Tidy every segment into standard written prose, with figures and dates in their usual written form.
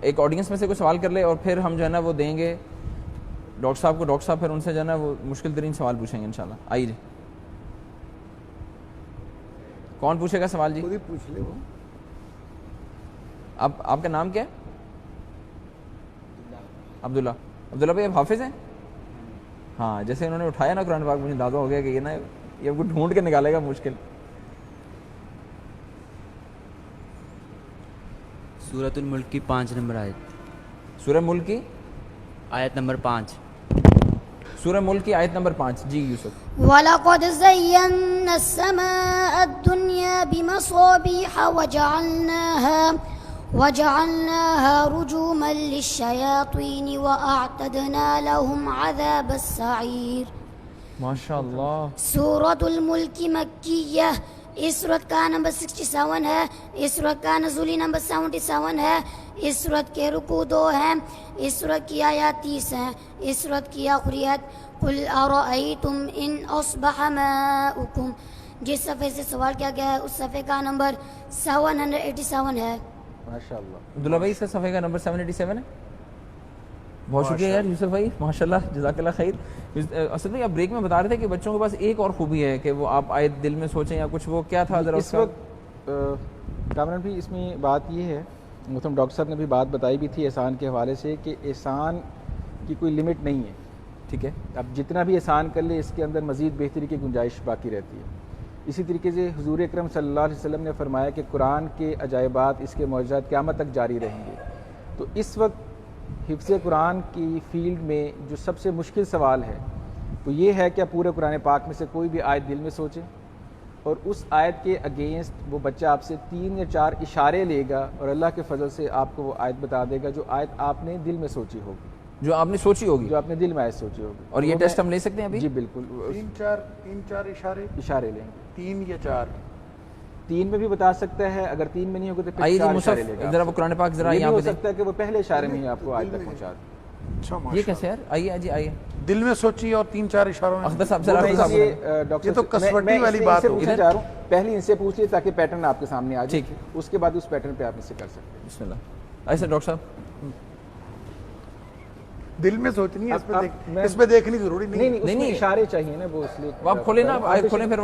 ایک آڈینس میں سے کوئی سوال کر لے اور پھر ہم جو ہے نا وہ دیں گے ڈاکٹر صاحب کو. ڈاکٹر صاحب پھر ان سے جو ہے نا وہ مشکل ترین سوال پوچھیں گے انشاءاللہ. آئیے جی, کون پوچھے گا سوال جی؟ خود ہی پوچھ لے وہ. آپ کا نام کیا ہے؟ عبداللہ. عبداللہ بھائی آپ حافظ ہیں؟ ہاں, جیسے انہوں نے اٹھایا نا قرآن پاک, مجھے اندازہ ہو گیا کہ یہ نا یہ کو ڈھونڈ کے نکالے گا مشکل. سورۃ الملک کی 5 نمبر آیت. سورہ ملک کی آیت نمبر 5. سورہ ملک کی آیت نمبر 5. جی یوسف. وَلَقَدْ زَيَّنَّا السَّمَاءَ الدُّنْيَا بِمَصَابِيحَ وَجَعَلْنَاهَا رُجُومًا لِلشَّيَاطِينِ وَأَعْتَدْنَا لَهُمْ عَذَابَ السَّعِيرِ. ماشاء اللہ. سورۃ الملک مکیہ, اس صورت کا نمبر 67 ہے, اس صورت کا نزولی نمبر 77 ہے, اس صورت کے رکوع 2 ہیں, اس صورت کی آیات 30 ہیں, اس صورت کی آخریت قُلْ أَرَأَيْتُمْ إِنْ أَصْبَحَ مَاؤُكُمْ. جس صفحے سے سوال کیا گیا ہے اس صفحے کا نمبر 787 ہے. ماشاءاللہ. عبداللہ بھائی اس کا صفحے کا نمبر 787 ہے. بہت شکریہ یار یوسف بھائی, ماشاءاللہ, جزاک اللہ خیر. اصل میں آپ بریک میں بتا رہے تھے کہ بچوں کے پاس ایک اور خوبی ہے کہ وہ آپ آیت دل میں سوچیں یا کچھ, وہ کیا تھا ذرا اس وقت کامران بھی اس میں بات یہ ہے, محترم ڈاکٹر صاحب نے بھی بات بتائی بھی تھی احسان کے حوالے سے کہ احسان کی کوئی لمٹ نہیں ہے. ٹھیک ہے, اب جتنا بھی احسان کر لے اس کے اندر مزید بہتری کی گنجائش باقی رہتی ہے. اسی طریقے سے حضور اکرم صلی اللہ علیہ وسلم نے فرمایا کہ قرآن کے عجائبات, اس کے معجزات قیامت تک جاری رہیں گے. تو اس وقت حفظ قرآن کی فیلڈ میں جو سب سے مشکل سوال ہے وہ یہ ہے کہ آپ پورے قرآن پاک میں سے کوئی بھی آیت دل میں سوچیں اور اس آیت کے اگینسٹ وہ بچہ آپ سے 3 یا 4 اشارے لے گا اور اللہ کے فضل سے آپ کو وہ آیت بتا دے گا جو آیت آپ نے دل میں سوچی ہوگی, جو آپ نے سوچی ہوگی, جو آپ نے دل میں آیت سوچی ہوگی. اور یہ ٹیسٹ ہم لے سکتے ہیں ابھی؟ جی بالکل. 3-4 اشارے لیں گے, 3 یا 4. 3 میں بھی بتا سکتا ہے, اگر 3 میں نہیں ہوگا تو پھر آئیے 4 جی اشارے لے گا. مصحف ذرا وہ قرآن پاک ذرا یہ بھی یہاں ہو پہ دیں. سکتا ہے کہ وہ پہلے اشارے میں ہی آپ کو آیت تک پہنچا دے. اچھا یہ کیسے یار؟ آئیے جی آئیے. دل میں سوچی اور 3-4 اشاروں میں. اختر صاحب ذرا یہ تو کسوٹی والی بات ہوگی. پوچھنا چاہ رہا ہوں, پہلے ان سے پوچھ لیے تاکہ پیٹرن آپ کے سامنے آ جائے, ٹھیک ہے, اس کے بعد اس پیٹرن پہ آپ اس سے کر سکتے ہیں. بسم اللہ. ایسے ڈاکٹر صاحب دل میں سوچنی ہے, اس پہ دیکھنی ضروری نہیں. نہیں, اشارے چاہیے نا, وہ اس لیے آپ کھولیں نا, آیت کھولیں, پھر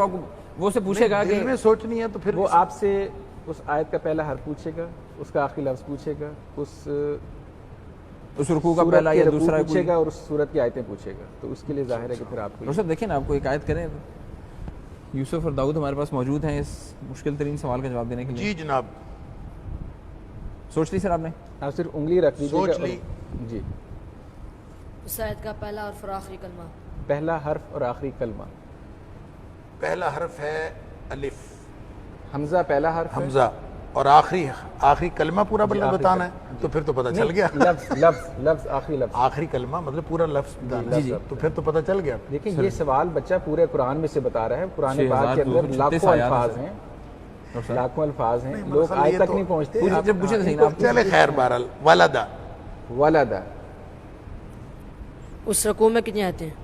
وہ سے پوچھے گا کہ دل میں سوچنی ہے تو پھر وہ آپ سے اس آیت کا پہلا حرف پوچھے گا, اس کا آخری لفظ پوچھے گا, اس رکوع کا پہلا یا دوسرا پوچھے گا اور اس سورت کی آیتیں پوچھے گا. تو اس کے لیے ظاہر ہے کہ پھر آپ کو ڈاکٹر صاحب دیکھیں نا, آپ کو ایک آیت کریں. یوسف اور داؤد ہمارے پاس موجود ہیں اس مشکل ترین سوال کا جواب دینے کے لیے. جی جناب. سوچ لی سر آپ نے؟ آپ صرف انگلی رکھ دیجیے گا. سوچ لی. جی. اس آیت کا پہلا حرف اور آخری کلمہ. پہلا حرف اور آخری کلمہ. پہلا حرف ہے الف. حمزہ پہلا حرف, حمزہ, اور آخری کلمہ پورا بتانا ہے تو پھر تو پتہ چل گیا. لفظ آخری کلمہ مطلب پورا لفظ بتانا ہے تو پھر تو پتہ چل گیا. دیکھیں یہ سوال بچہ پورے قرآن میں سے بتا رہا ہے. قرآن پاک کے اندر لاکھوں الفاظ ہیں, لوگ آج تک نہیں پہنچتے. چلے خیر, بہرحال ولدا. اس رکوع میں کتنی آیتیں ہیں؟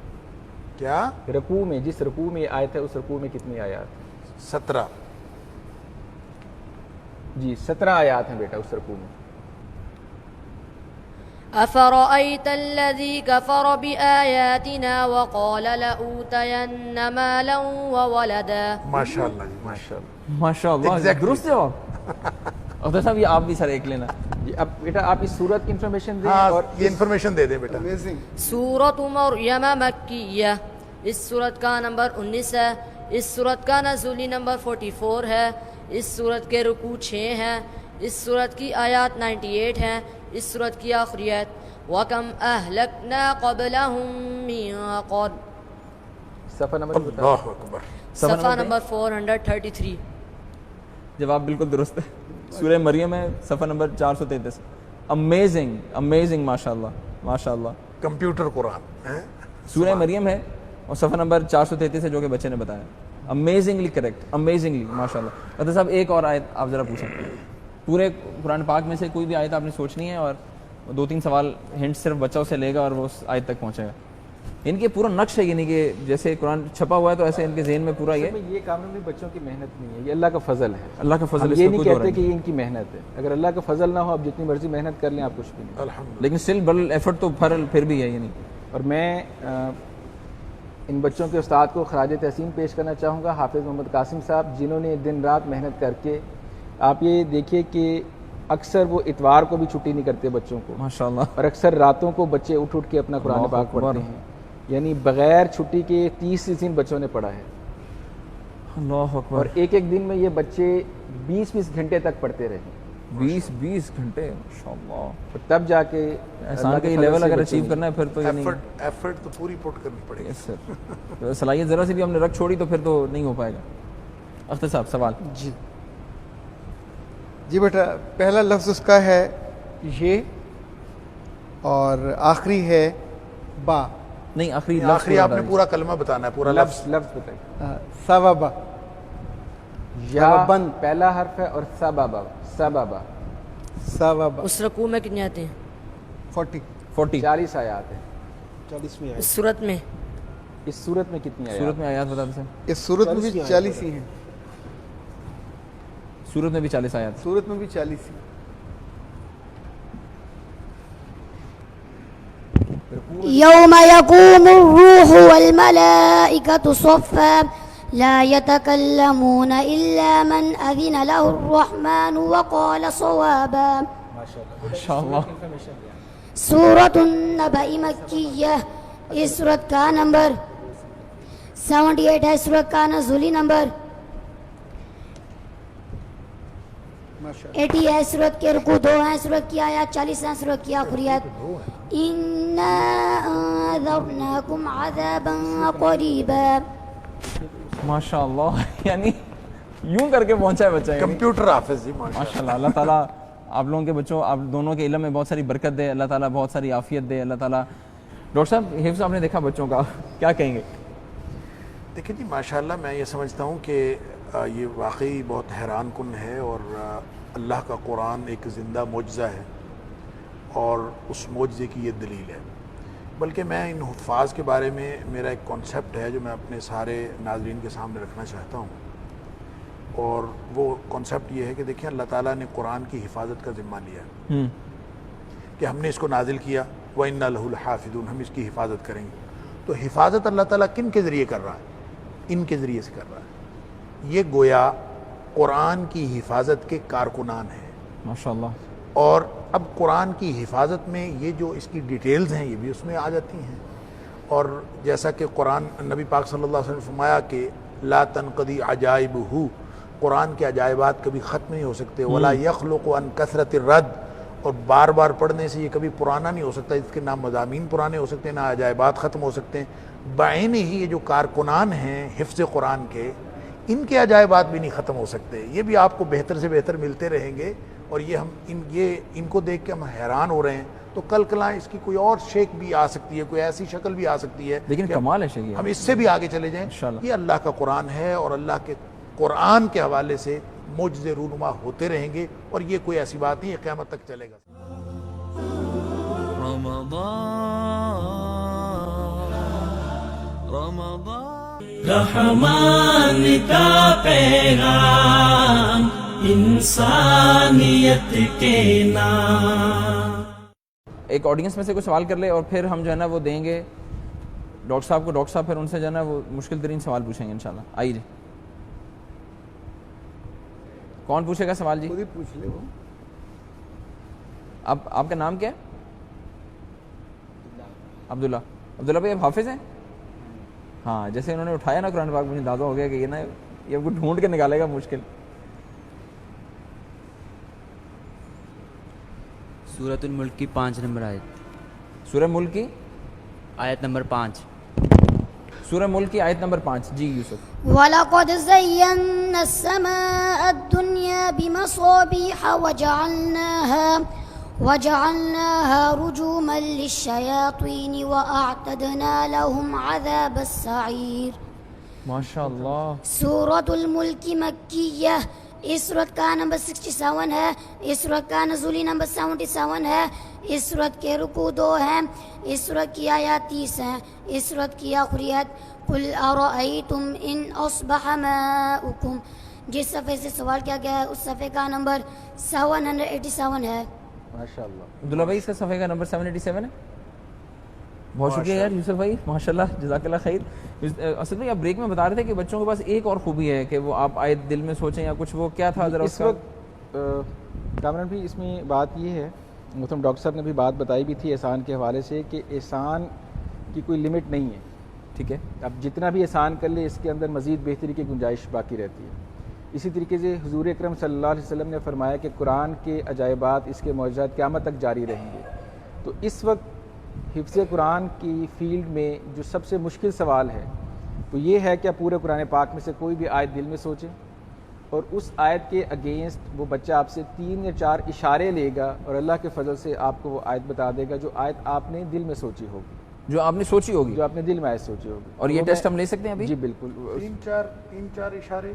کیا رکوع میں, جس رکوع میں آیت ہے اس رکوع میں کتنی آیات؟ 17. جی 17 آیات ہیں بیٹا اس رکوع میں. أفرأيت الذي كفر بآياتنا وقال لأوتين مالا وولدا. ماشاءاللہ جی, ماشاءاللہ ماشاءاللہ, درست جواب. اختر صاحب یہ آپ بھی سر ایک لینا. جی اب بیٹا آپ اس سورت کی انفارمیشن دیں. ہاں اور یہ انفارمیشن دے دیں بیٹا. سورۃ مریم مکیہ, اس سورت کا نمبر 19 ہے, اس سورت کا نزولی نمبر 44 ہے, اس سورت کے رکوع 6 ہیں, اس سورت کی آیات 98 ہیں, اس سورت کی آخری آیت وَكَمْ أَهْلَكْنَا قَبْلَهُمْ مِنْ قَرْنٍ. صفحہ نمبر اللہ اکبر. صفحہ نمبر 433. جواب بالکل درست ہے. سورہ مریم ہے, صفحہ نمبر 433. امیزنگ ماشاءاللہ ماشاءاللہ. کمپیوٹر قرآن سورہ مریم ہے اور صفحہ نمبر 433 ہے جو کہ بچے نے بتایا. امیزنگلی کریکٹ, امیزنگلی ماشاءاللہ. اختر صاحب ایک اور آیت آپ ذرا پوچھیں. پورے قرآن پاک میں سے کوئی بھی آیت آپ نے سوچنی ہے اور 2-3 سوال ہنٹ صرف بچہ اسے لے گا اور وہ اس آیت تک پہنچے گا. ان کے پورا نقش ہے، یعنی کہ جیسے قرآن چھپا ہوا ہے تو ایسے ان کے ذہن میں پورا یہ یہ کام میں بچوں کی محنت نہیں ہے، یہ اللہ کا فضل ہے. اللہ کا فضل. ہم اس یہ میں نہیں کوئی دو کہتے رائے کہ یہ ان کی محنت ہے. اگر اللہ کا فضل نہ ہو آپ جتنی مرضی محنت کر لیں آپ کچھ بھی نہیں. الحمد لیکن اسٹل بل ایفرٹ تو پھر بھی ہے. یعنی اور میں ان بچوں کے استاد کو خراج تحسین پیش کرنا چاہوں گا، حافظ محمد قاسم صاحب، جنہوں نے دن رات محنت کر کے، آپ یہ دیکھیے کہ اکثر وہ اتوار کو بھی چھٹی نہیں کرتے بچوں کو، ماشاء اللہ. اور اکثر راتوں کو بچے اٹھ کے اپنا قرآن اللہ پاک اکبر. پڑھتے ہیں. یعنی بغیر چھٹی کے 30 دن بچوں نے پڑھا ہے. اللہ اور اکبر. ایک دن میں یہ بچے 20 گھنٹے تک پڑھتے رہے. 20 گھنٹے ماشاء اللہ. اور تب جا کے احسان کا یہ لیول اگر اچیو کرنا ہے پھر تو یعنی ایفرٹ تو پوری پٹ کرنی پڑے گی. یس سر. صلاحیت ذرا سی بھی ہم نے رکھ چھوڑی تو پھر تو نہیں ہو پائے گا. اختر صاحب سوال. جی بیٹا، پہلا لفظ اس کا ہے یہ اور آخری ہے با. نہیں آخری آخری آپ نے پورا کلمہ بتانا ہے، پورا لفظ. لفظ بتائیں. سببا. یا پہلا حرف ہے اور سبابا. سبابا. سببا. اس رکوع میں کتنے آتے ہیں؟ 40. 40 آیات ہیں 40 میں اس صورت میں اس صورت میں. کتنی آیات؟ صورت میں آیات بتا دیں سر. اس صورت میں بھی 40 ہی ہیں. صورت میں بھی 40 آیات. صورت میں بھی 40 ہی. يوم يقوم الروح والملائكة صفا لا يتكلمون إلا من أذن له الرحمن وقال صوابا. ماشاء اللہ. سورة النبأ مکیہ. اس سورت کا نمبر 78 ہے. سورت کا نزولی نمبر 80 ہے. سورت کے رکوع 2 ہیں. سورت کی آیات 40 ہیں. سورت کی آخری آیت اِنَّا أَنذَرْنَاكُمْ عَذَابًا قَرِيبًا. ماشاء اللہ. یعنی یوں کر کے پہنچا ہے بچہ. کمپیوٹر حافظ جی ماشاء اللہ. اللہ تعالیٰ آپ لوگوں کے بچوں، آپ دونوں کے علم میں بہت ساری برکت دے. اللہ تعالیٰ بہت ساری عافیت دے. اللہ تعالیٰ. ڈاکٹر صاحب حفظ آپ نے دیکھا بچوں کا، کیا کہیں گے؟ دیکھیں جی ماشاءاللہ میں یہ سمجھتا ہوں کہ یہ واقعی بہت حیران کن ہے، اور اللہ کا قرآن ایک زندہ معجزہ ہے اور اس معجزے کی یہ دلیل ہے. بلکہ میں ان حفاظ کے بارے میں میرا ایک کانسیپٹ ہے جو میں اپنے سارے ناظرین کے سامنے رکھنا چاہتا ہوں، اور وہ کانسیپٹ یہ ہے کہ دیکھیں اللہ تعالیٰ نے قرآن کی حفاظت کا ذمہ لیا ہے کہ ہم نے اس کو نازل کیا، وَإِنَّا لَهُ لَحَافِظُونَ، ہم اس کی حفاظت کریں گے. تو حفاظت اللہ تعالیٰ کن کے ذریعے کر رہا ہے؟ ان کے ذریعے سے کر رہا ہے. یہ گویا قرآن کی حفاظت کے کارکنان ہیں ماشاء اللہ. اور اب قرآن کی حفاظت میں یہ جو اس کی ڈیٹیلز ہیں یہ بھی اس میں آ جاتی ہیں. اور جیسا کہ قرآن نبی پاک صلی اللہ علیہ وسلم نے فرمایا کہ لا تنقضی عجائبہ، قرآن کے عجائبات کبھی ختم نہیں ہو سکتے. ولا یخلق عن کثرت الرد، اور بار بار پڑھنے سے یہ کبھی پرانا نہیں ہو سکتا. اس کے نہ مضامین پرانے ہو سکتے ہیں نہ عجائبات ختم ہو سکتے ہیں. بعین ہی یہ جو کارکنان ہیں حفظ قرآن کے، ان کے عجائبات بھی نہیں ختم ہو سکتے. یہ بھی آپ کو بہتر سے بہتر ملتے رہیں گے، اور یہ ہم ان کو دیکھ کے ہم حیران ہو رہے ہیں. تو کل کلاں اس کی کوئی اور شیک بھی آ سکتی ہے، کوئی ایسی شکل بھی آ سکتی ہے. لیکن کمال ہے شیخ، ہم اس سے بھی آگے چلے جائیں. انشاءاللہ. یہ اللہ کا قرآن ہے، اور اللہ کے قرآن کے حوالے سے معجزے رونما ہوتے رہیں گے، اور یہ کوئی ایسی بات نہیں ہے، قیامت تک چلے گا. رحمان کا پیغام انسانیت کے نام. ایک آڈینس میں سے کوئی سوال کر لے اور پھر ہم جو ہے نا وہ دیں گے ڈاکٹر صاحب کو. ڈاکٹر صاحب پھر ان سے جو ہے نا وہ مشکل ترین سوال پوچھیں گے انشاءاللہ. آئیے جی، کون پوچھے گا سوال؟ جی خود ہی پوچھ لے. وہ آپ کا نام کیا ہے؟ عبداللہ. عبداللہ بھائی آپ حافظ ہیں؟ ہاں، جیسے انہوں نے اٹھایا نا قرآن پاک، مجھے اندازہ ہو گیا کہ یہ نا یہ آپ کو ڈھونڈ کے نکالے گا مشکل. سورۃ الملک کی 5 نمبر آیت. سورہ ملک کی آیت نمبر 5. سورہ ملک کی آیت نمبر 5. جی یوسف. وَلَقَدْ زَيَّنَّا السَّمَاءَ الدُّنْيَا بِمَصَابِيحَ وَجَعَلْنَاهَا رُجُومًا لِلشَّيَاطِينِ وَأَعْتَدْنَا لَهُمْ عَذَابَ السَّعِيرِ. ماشاء اللہ. سورۃ الملک مکیہ. اس سورت کا نمبر 67 ہے. اس سورت کا نزولی نمبر 77 ہے. اس صورت کے رکوع 2 ہیں. اس صورت کی آیات 30 ہیں. اس صورت کی آخری آیت قل ارأیتم ان اصبح ماؤکم. جس صفحے سے سوال کیا گیا ہے اس صفحے کا نمبر 787 ہے. ماشاء اللہ. عبداللہ بھائی اس کا صفحے کا نمبر 787 ہے. بہت شکریہ یار یوسف بھائی, ماشاءاللہ جزاک اللہ خیر. اصل میں آپ بریک میں بتا رہے تھے کہ بچوں کے پاس ایک اور خوبی ہے کہ وہ آپ آیت دل میں سوچیں یا کچھ, وہ کیا تھا ذرا اس وقت کامران بھی اس میں بات یہ ہے, محترم ڈاکٹر صاحب نے بھی بات بتائی بھی تھی احسان کے حوالے سے کہ احسان کی کوئی لمٹ نہیں ہے. ٹھیک ہے, اب جتنا بھی احسان کر لے اس کے اندر مزید بہتری کی گنجائش باقی رہتی ہے. اسی طریقے سے حضور اکرم صلی اللہ علیہ وسلم نے فرمایا کہ قرآن کے عجائبات اس کے معجزات قیامت تک جاری رہیں گے. تو اس وقت حفظ قرآن کی فیلڈ میں جو سب سے مشکل سوال ہے وہ یہ ہے کہ آپ پورے قرآن پاک میں سے کوئی بھی آیت دل میں سوچیں اور اس آیت کے اگینسٹ وہ بچہ آپ سے 3 یا 4 اشارے لے گا اور اللہ کے فضل سے آپ کو وہ آیت بتا دے گا جو آیت آپ نے دل میں سوچی ہوگی, جو آپ نے سوچی ہوگی, جو آپ نے دل میں آیت سوچی ہوگی. اور یہ ٹیسٹ ہم لے سکتے ہیں ابھی؟ جی بالکل. 3-4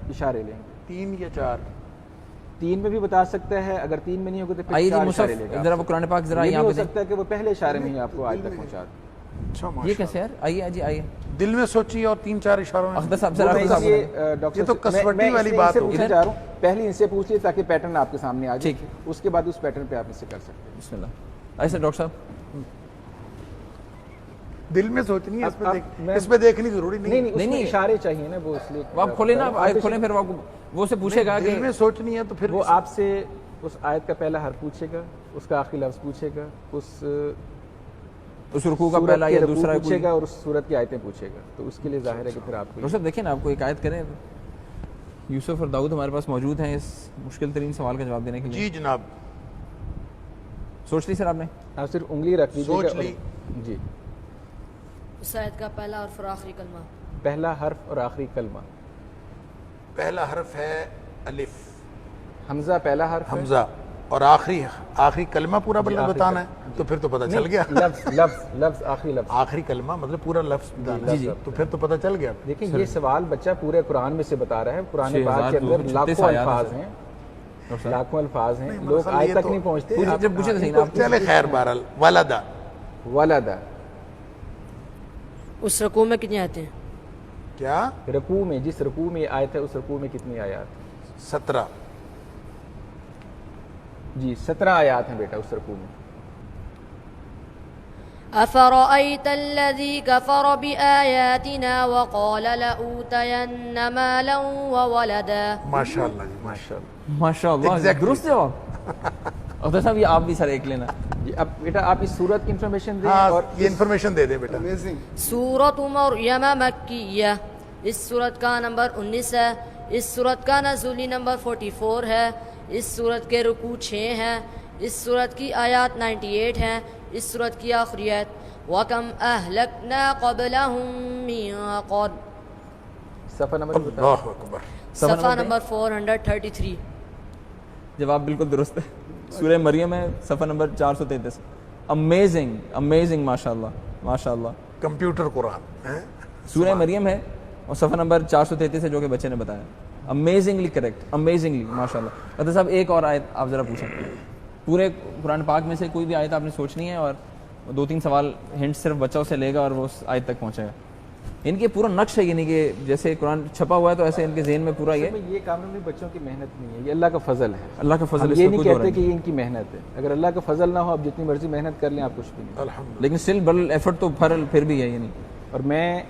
اشارے لیں گے, 3 یا 4. 3 میں بھی بتا سکتا ہے, اگر 3 میں نہیں ہوگا تو پھر آئیے 4 جی اشارے لے گا. ذرا وہ قرآن پاک ذرا یہ یہاں بھی پہ ہو سکتا ہے کہ وہ پہلے اشارے میں ہی آپ کو آیت تک پہنچا دے. اچھا یہ کیسے یار, آئیے جی آئیے. دل میں سوچی اور 3-4 اشاروں میں. اختر صاحب ذرا یہ تو کسوٹی والی بات ہوگی. چاہ رہا ہوں پہلے ان سے پوچھ لیے تاکہ پیٹرن آپ کے سامنے آ جائے, اس کے بعد اس پیٹرن پہ آپ اس سے کر سکتے ہیں. بسم اللہ. ایسے ڈاکٹر صاحب دل میں سوچنی ہے, اس پہ دیکھنی ضروری نہیں. نہیں اشارے چاہیے نا, وہ اس لیے آپ کھولیں نا, آیت کھولیں, پھر وہ سے پوچھے گا کہ دل میں سوچنی ہے تو پھر وہ آپ سے اس آیت کا پہلا حرف پوچھے گا, اس کا آخری لفظ پوچھے گا, اس رکوع کا پہلا یا دوسرا پوچھے گا اور اس سورت کی آیتیں پوچھے گا. تو اس کے لیے ظاہر ہے کہ پھر آپ کو ڈاکٹر صاحب دیکھیں نا, آپ کو ایک آیت کریں. یوسف اور داؤد ہمارے پاس موجود ہیں اس مشکل ترین سوال کا جواب دینے کے لیے. جی جناب, سوچ لی سر آپ نے؟ آپ صرف انگلی رکھ لیجیے. سوچ لی. جی. اس آیت کا پہلا حرف اور آخری کلمہ. پہلا حرف اور آخری کلمہ. پہلا حرف ہے الف, حمزہ پہلا حرف, حمزہ, اور آخری کلمہ پورا بتانا ہے تو پھر تو پتہ چل گیا. لفظ آخری لفظ, آخری کلمہ مطلب پورا لفظ بتانا ہے تو پھر تو پتہ چل گیا. دیکھیں یہ سوال بچہ پورے قرآن میں سے بتا رہا ہے. قرآن پاک کے اندر لاکھوں الفاظ ہیں, لوگ آج تک نہیں پہنچتے. جب پوچھے تو صحیح نا آپ. چلے خیر, بہرحال ولدا. اس رکوع میں کتنی آیتیں ہیں؟ کیا رکوع میں, جس رکوع میں آیت ہے اس رکوع میں کتنی آیات؟ 17. جی 17 آیات ہیں بیٹا اس رکوع میں. أفرأيت الذي كفر بآياتنا وقال لأوتين مالا وولدا. ماشاءاللہ جی, ماشاءاللہ ماشاءاللہ, درست جواب. اختر صاحب یہ آپ بھی سر ایک لینا. جی اب بیٹا آپ اس سورت کی انفارمیشن دیں. ہاں اور یہ انفارمیشن دے دیں بیٹا. سورۃ مریم مکیہ, اس سورت کا نمبر 19 ہے. اس سورت کا نزولی نمبر 44 ہے. اس سورت کے رکوع 6 ہیں. اس سورت کی آیات 98 ہیں. اس سورت کی آخری آیت وَكَمْ أَهْلَكْنَا قَبْلَهُمْ مِنْ قَرْنٍ. صفحہ نمبر اللہ اکبر. صفحہ نمبر 433. جواب بالکل درست ہے. سورہ مریم ہے, صفحہ نمبر 433. امیزنگ, ماشاءاللہ ماشاءاللہ. کمپیوٹر قرآن سورہ مریم ہے اور صفحہ نمبر 433 ہے جو کہ بچے نے بتایا. امیزنگلی کریکٹ, امیزنگلی ماشاءاللہ. ڈاکٹر صاحب ایک اور آیت آپ ذرا پوچھیں. پورے قرآن پاک میں سے کوئی بھی آیت آپ نے سوچنی ہے اور 2-3 سوال ہنٹ صرف بچوں سے لے گا اور وہ اس آیت تک پہنچے گا. ان کے پورا نقش ہے, یعنی کہ جیسے قرآن چھپا ہوا ہے تو ایسے ان کے ذہن میں پورا یہ کام میں بچوں کی محنت نہیں ہے, یہ اللہ کا فضل ہے. اللہ کا فضل. یہ نہیں کہتے کہ یہ ان کی محنت ہے. اگر اللہ کا فضل نہ ہو آپ جتنی مرضی محنت کر لیں آپ کچھ بھی نہیں. الحمدللہ. لیکن اسٹل بل ایفرٹ تو پھر بھی ہے. یعنی اور میں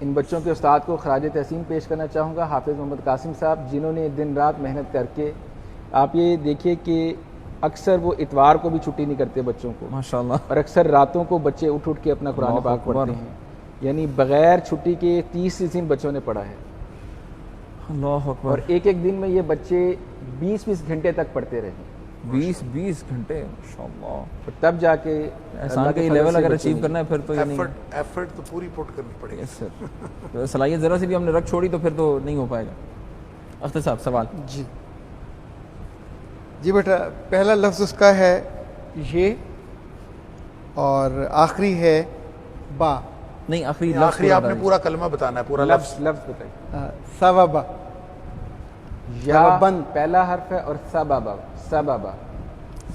ان بچوں کے استاد کو خراج تحسین پیش کرنا چاہوں گا, حافظ محمد قاسم صاحب, جنہوں نے دن رات محنت کر کے, آپ یہ دیکھیے کہ اکثر وہ اتوار کو بھی چھٹی نہیں کرتے بچوں کو ماشاءاللہ, اور اکثر راتوں کو بچے اٹھ کے اپنا قرآن پاک پڑھتے ہیں. یعنی بغیر چھٹی کے 30 دن بچوں نے پڑھا ہے. اللہ اکبر. اور ایک دن میں یہ بچے 20 گھنٹے تک پڑھتے رہے. 20 گھنٹے ماشاءاللہ. تب جا کے احسان کا یہ لیول اگر اچیو کرنا ہے پھر تو یہ ایفرٹ تو پوری پٹ کرنی پڑے گی. یس سر. صلاحیت ذرا سی بھی ہم نے رکھ چھوڑی تو پھر تو نہیں ہو پائے گا. اختر صاحب سوال. جی بیٹا, پہلا لفظ اس کا ہے یہ اور آخری ہے با. نہیں, آخری آپ نے پورا کلمہ بتانا ہے, پورا لفظ بتائیے. سببا. یا بند پہلا حرف ہے اور سببا.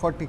40